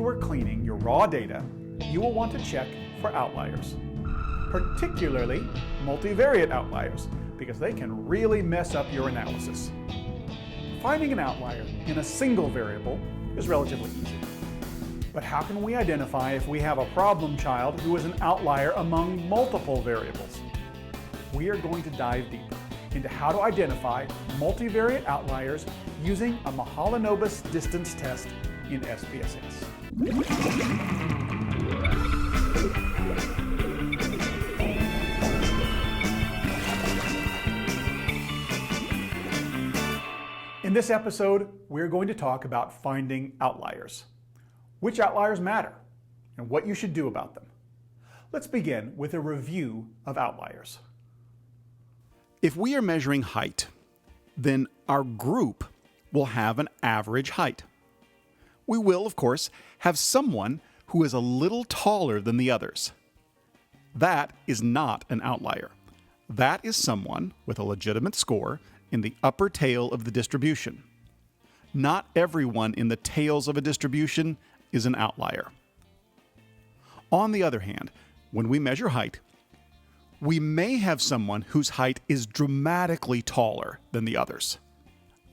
you are cleaning your raw data, you will want to check for outliers, particularly multivariate outliers, because they can really mess up your analysis. Finding an outlier in a single variable is relatively easy. But how can we identify if we have a problem child who is an outlier among multiple variables? We are going to dive deeper into how to identify multivariate outliers using a Mahalanobis Distance test in SPSS. In this episode, we're going to talk about finding outliers. Which outliers matter, and what you should do about them. Let's begin with a review of outliers. If we are measuring height, then our group will have an average height. We will, of course, have someone who is a little taller than the others. That is not an outlier. That is someone with a legitimate score in the upper tail of the distribution. Not everyone in the tails of a distribution is an outlier. On the other hand, when we measure height, we may have someone whose height is dramatically taller than the others.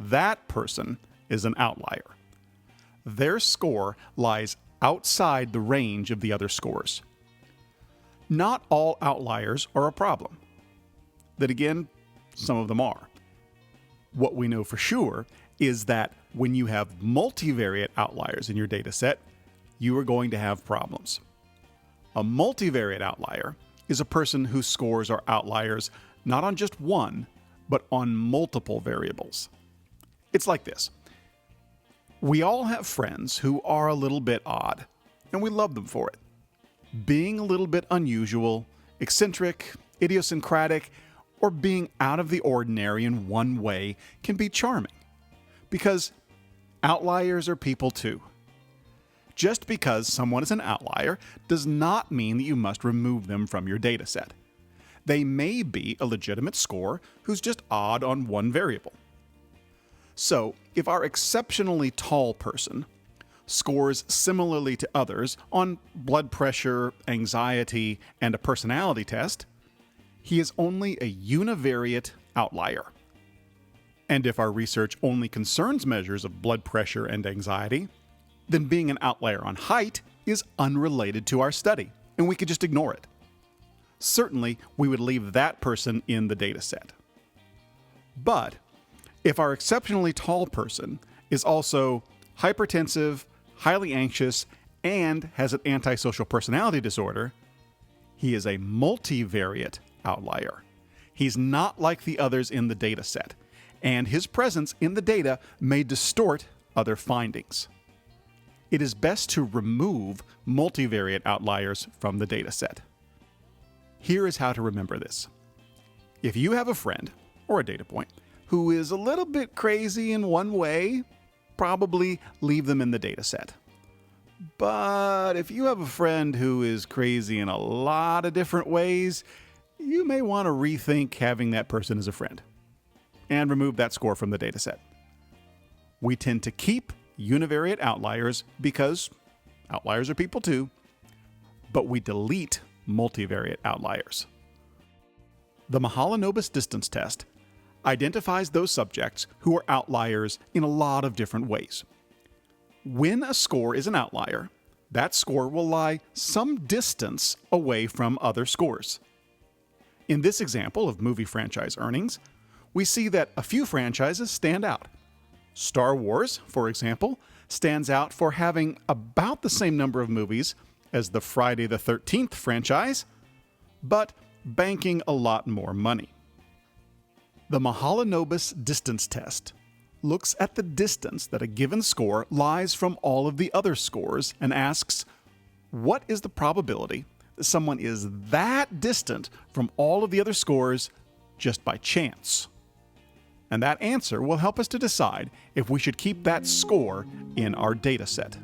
That person is an outlier. Their score lies outside the range of the other scores. Not all outliers are a problem. Then again, some of them are. What we know for sure is that when you have multivariate outliers in your data set, you are going to have problems. A multivariate outlier is a person whose scores are outliers not on just one, but on multiple variables. It's like this. We all have friends who are a little bit odd, and we love them for it. Being a little bit unusual, eccentric, idiosyncratic, or being out of the ordinary in one way can be charming, because outliers are people too. Just because someone is an outlier does not mean that you must remove them from your data set. They may be a legitimate score who's just odd on one variable. So, if our exceptionally tall person scores similarly to others on blood pressure, anxiety, and a personality test, he is only a univariate outlier. And if our research only concerns measures of blood pressure and anxiety, then being an outlier on height is unrelated to our study, and we could just ignore it. Certainly, we would leave that person in the data set. But if our exceptionally tall person is also hypertensive, highly anxious, and has an antisocial personality disorder, he is a multivariate outlier. He's not like the others in the data set, and his presence in the data may distort other findings. It is best to remove multivariate outliers from the data set. Here is how to remember this. If you have a friend, or a data point, who is a little bit crazy in one way, probably leave them in the data set. But if you have a friend who is crazy in a lot of different ways, you may want to rethink having that person as a friend and remove that score from the data set. We tend to keep univariate outliers because outliers are people too, but we delete multivariate outliers. The Mahalanobis Distance test identifies those subjects who are outliers in a lot of different ways. When a score is an outlier, that score will lie some distance away from other scores. In this example of movie franchise earnings, we see that a few franchises stand out. Star Wars, for example, stands out for having about the same number of movies as the Friday the 13th franchise, but banking a lot more money. The Mahalanobis Distance test looks at the distance that a given score lies from all of the other scores and asks, what is the probability that someone is that distant from all of the other scores just by chance? And that answer will help us to decide if we should keep that score in our data set.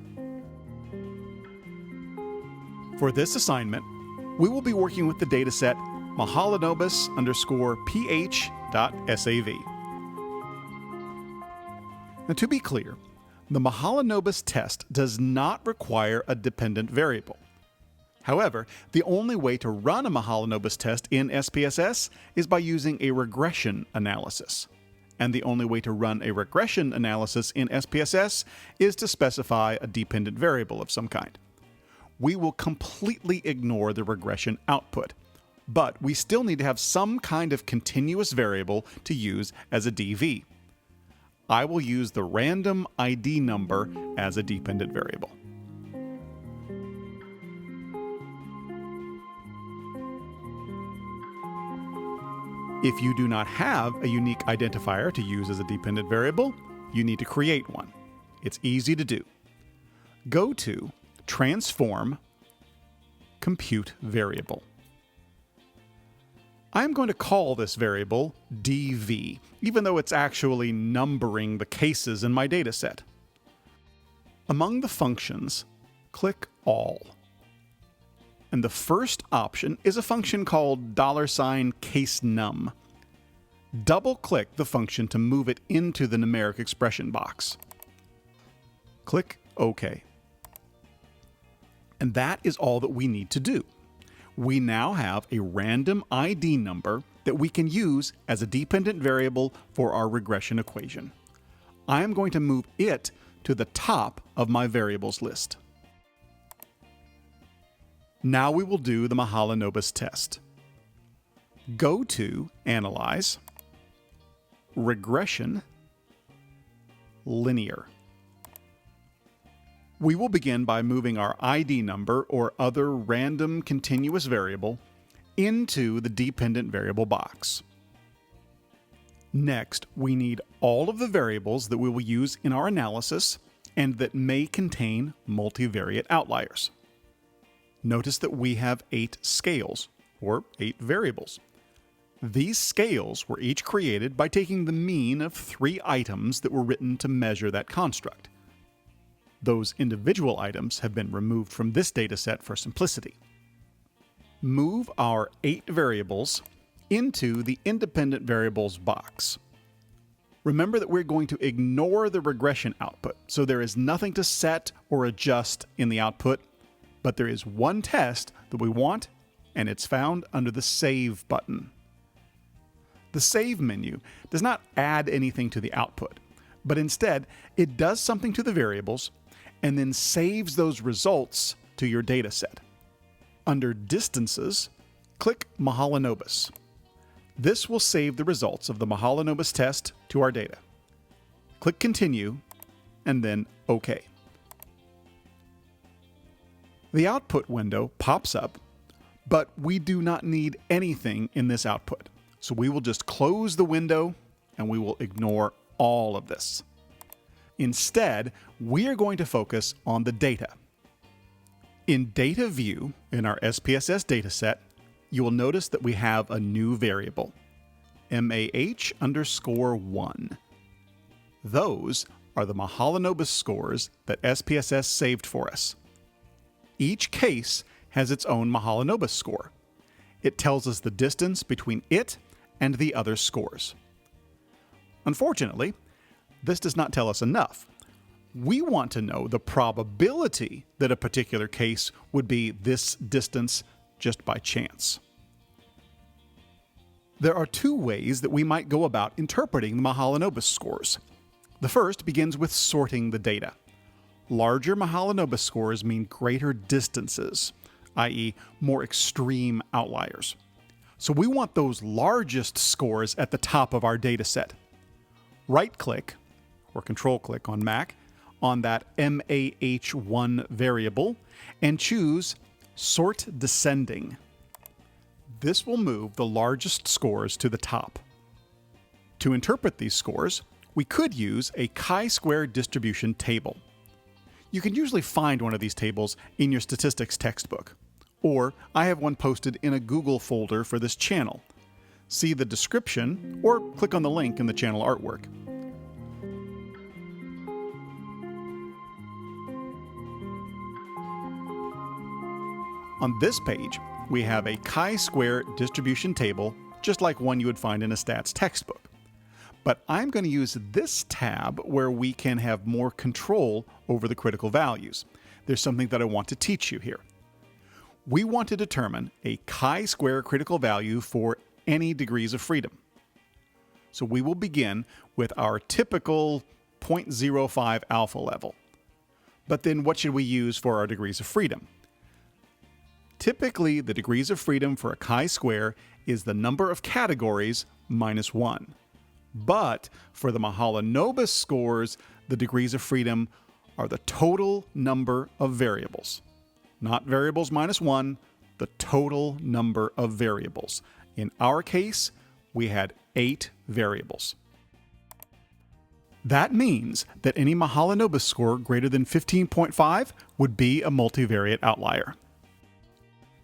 For this assignment, we will be working with the dataset Mahalanobis_ph.sav. Now, to be clear, The Mahalanobis test does not require a dependent variable. However, the only way to run a Mahalanobis test in SPSS is by using a regression analysis. And the only way to run a regression analysis in SPSS is to specify a dependent variable of some kind. We will completely ignore the regression output, but we still need to have some kind of continuous variable to use as a DV. I will use the random ID number as a dependent variable. If you do not have a unique identifier to use as a dependent variable, you need to create one. It's easy to do. Go to Transform, Compute Variable. I'm going to call this variable dv, even though it's actually numbering the cases in my dataset. Among the functions, click All. And the first option is a function called $casenum. Double-click the function to move it into the numeric expression box. Click OK. And that is all that we need to do. We now have a random ID number that we can use as a dependent variable for our regression equation. I am going to move it to the top of my variables list. Now we will do the Mahalanobis test. Go to Analyze, Regression, Linear. We will begin by moving our ID number or other random continuous variable into the dependent variable box. Next, we need all of the variables that we will use in our analysis and that may contain multivariate outliers. Notice that we have 8 scales, or 8 variables. These scales were each created by taking the mean of 3 items that were written to measure that construct. Those individual items have been removed from this dataset for simplicity. Move our 8 variables into the independent variables box. Remember that we're going to ignore the regression output, so there is nothing to set or adjust in the output, but there is one test that we want, and it's found under the Save button. The Save menu does not add anything to the output, but instead it does something to the variables and then saves those results to your dataset. Under Distances, click Mahalanobis. This will save the results of the Mahalanobis test to our data. Click Continue, and then OK. The output window pops up, but we do not need anything in this output. So we will just close the window and we will ignore all of this. Instead, we are going to focus on the data. In Data View, in our SPSS dataset, you will notice that we have a new variable, MAH_1. Those are the Mahalanobis scores that SPSS saved for us. Each case has its own Mahalanobis score. It tells us the distance between it and the other scores. Unfortunately, this does not tell us enough. We want to know the probability that a particular case would be this distance just by chance. There are 2 ways that we might go about interpreting the Mahalanobis scores. The first begins with sorting the data. Larger Mahalanobis scores mean greater distances, i.e., more extreme outliers. So we want those largest scores at the top of our dataset. Right-click, or Control-click on Mac, on that MAH1 variable and choose Sort Descending. This will move the largest scores to the top. To interpret these scores, we could use a chi-square distribution table. You can usually find one of these tables in your statistics textbook, or I have one posted in a Google folder for this channel. See the description or click on the link in the channel artwork. On this page, we have a chi-square distribution table, just like one you would find in a stats textbook. but I'm going to use this tab where we can have more control over the critical values. There's something that I want to teach you here. We want to determine a chi-square critical value for any degrees of freedom. So we will begin with our typical 0.05 alpha level. But then what should we use for our degrees of freedom? Typically, the degrees of freedom for a chi-square is the number of categories minus 1. But for the Mahalanobis scores, the degrees of freedom are the total number of variables. Not variables minus 1, the total number of variables. In our case, we had 8 variables. That means that any Mahalanobis score greater than 15.5 would be a multivariate outlier.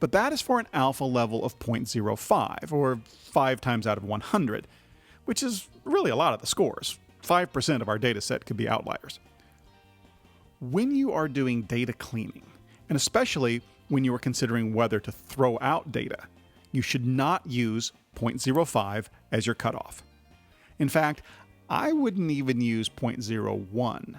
But that is for an alpha level of 0.05, or 5 times out of 100, which is really a lot of the scores. 5% of our data set could be outliers. When you are doing data cleaning, and especially when you are considering whether to throw out data, you should not use 0.05 as your cutoff. In fact, I wouldn't even use 0.01.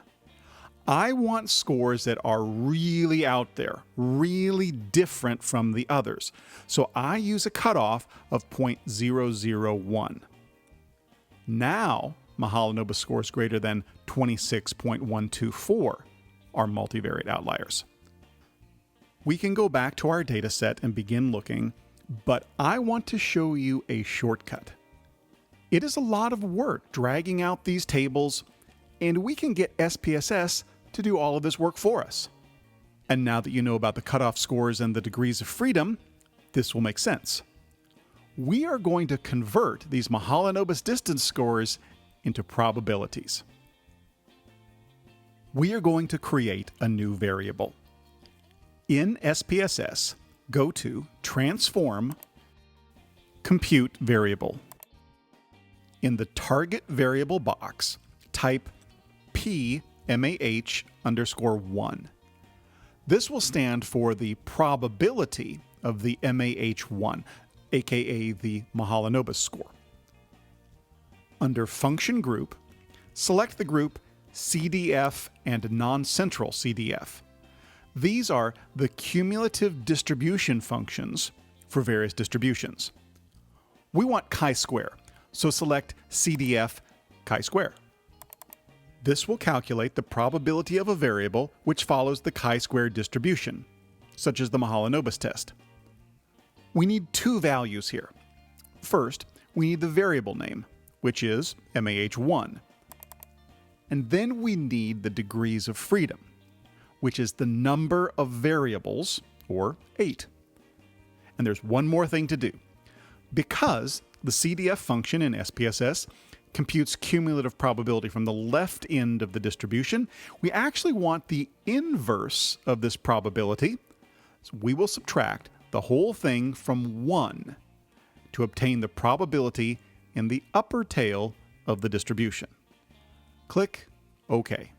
I want scores that are really out there, really different from the others. So I use a cutoff of 0.001. Now, Mahalanobis scores greater than 26.124 are multivariate outliers. We can go back to our data set and begin looking, but I want to show you a shortcut. It is a lot of work dragging out these tables, and we can get SPSS to do all of this work for us. And now that you know about the cutoff scores and the degrees of freedom, this will make sense. We are going to convert these Mahalanobis distance scores into probabilities. We are going to create a new variable. In SPSS, go to Transform, Compute Variable. In the target variable box, type PMAH_1. This will stand for the probability of the MAH1, aka the Mahalanobis score. Under Function Group, select the group CDF and Non-Central CDF. These are the cumulative distribution functions for various distributions. We want chi-square, so select CDF chi-square. This will calculate the probability of a variable which follows the chi-square distribution, such as the Mahalanobis test. We need 2 values here. First, we need the variable name, which is MAH1. And then we need the degrees of freedom, which is the number of variables, or 8. And there's one more thing to do. Because the CDF function in SPSS computes cumulative probability from the left end of the distribution, we actually want the inverse of this probability. So we will subtract the whole thing from 1 to obtain the probability in the upper tail of the distribution. Click OK.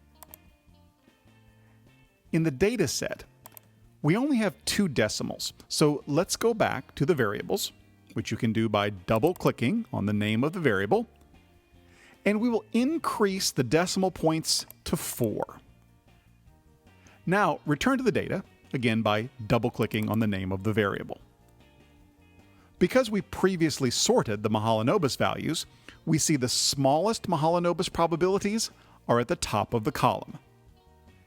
In the data set, we only have 2 decimals, so let's go back to the variables, which you can do by double-clicking on the name of the variable, and we will increase the decimal points to 4. Now, return to the data, again by double-clicking on the name of the variable. Because we previously sorted the Mahalanobis values, we see the smallest Mahalanobis probabilities are at the top of the column.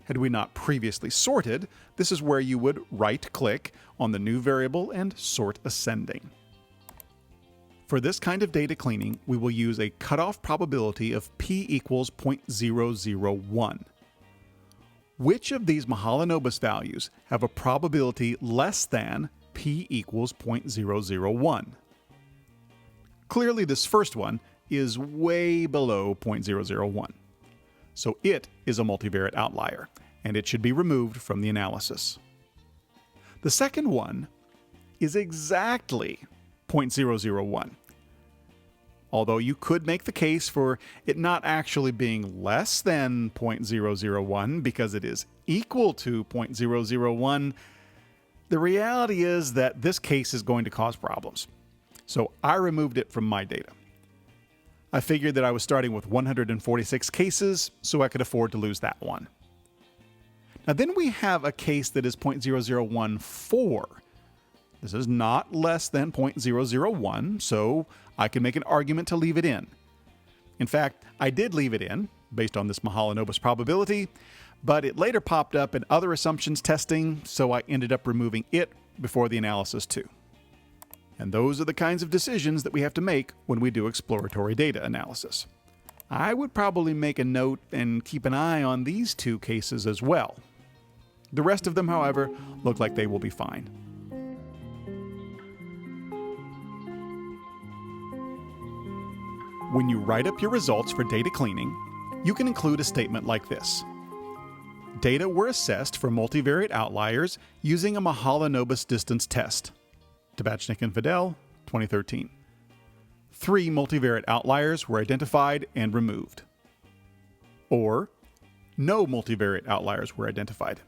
Had we not previously sorted, this is where you would right-click on the new variable and sort ascending. For this kind of data cleaning, we will use a cutoff probability of p equals 0.001. Which of these Mahalanobis values have a probability less than p equals 0.001? Clearly, this first one is way below 0.001. So it is a multivariate outlier, and it should be removed from the analysis. The second one is exactly 0.001. Although you could make the case for it not actually being less than 0.001 because it is equal to 0.001, the reality is that this case is going to cause problems. So I removed it from my data. I figured that I was starting with 146 cases, so I could afford to lose that one. Now then we have a case that is 0.0014. This is not less than 0.001, so I can make an argument to leave it in. In fact, I did leave it in, based on this Mahalanobis probability, but it later popped up in other assumptions testing, so I ended up removing it before the analysis too. And those are the kinds of decisions that we have to make when we do exploratory data analysis. I would probably make a note and keep an eye on these two cases as well. The rest of them, however, look like they will be fine. When you write up your results for data cleaning, you can include a statement like this. Data were assessed for multivariate outliers using a Mahalanobis Distance test. Tabachnik and Fidel, 2013. 3 multivariate outliers were identified and removed. Or, no multivariate outliers were identified.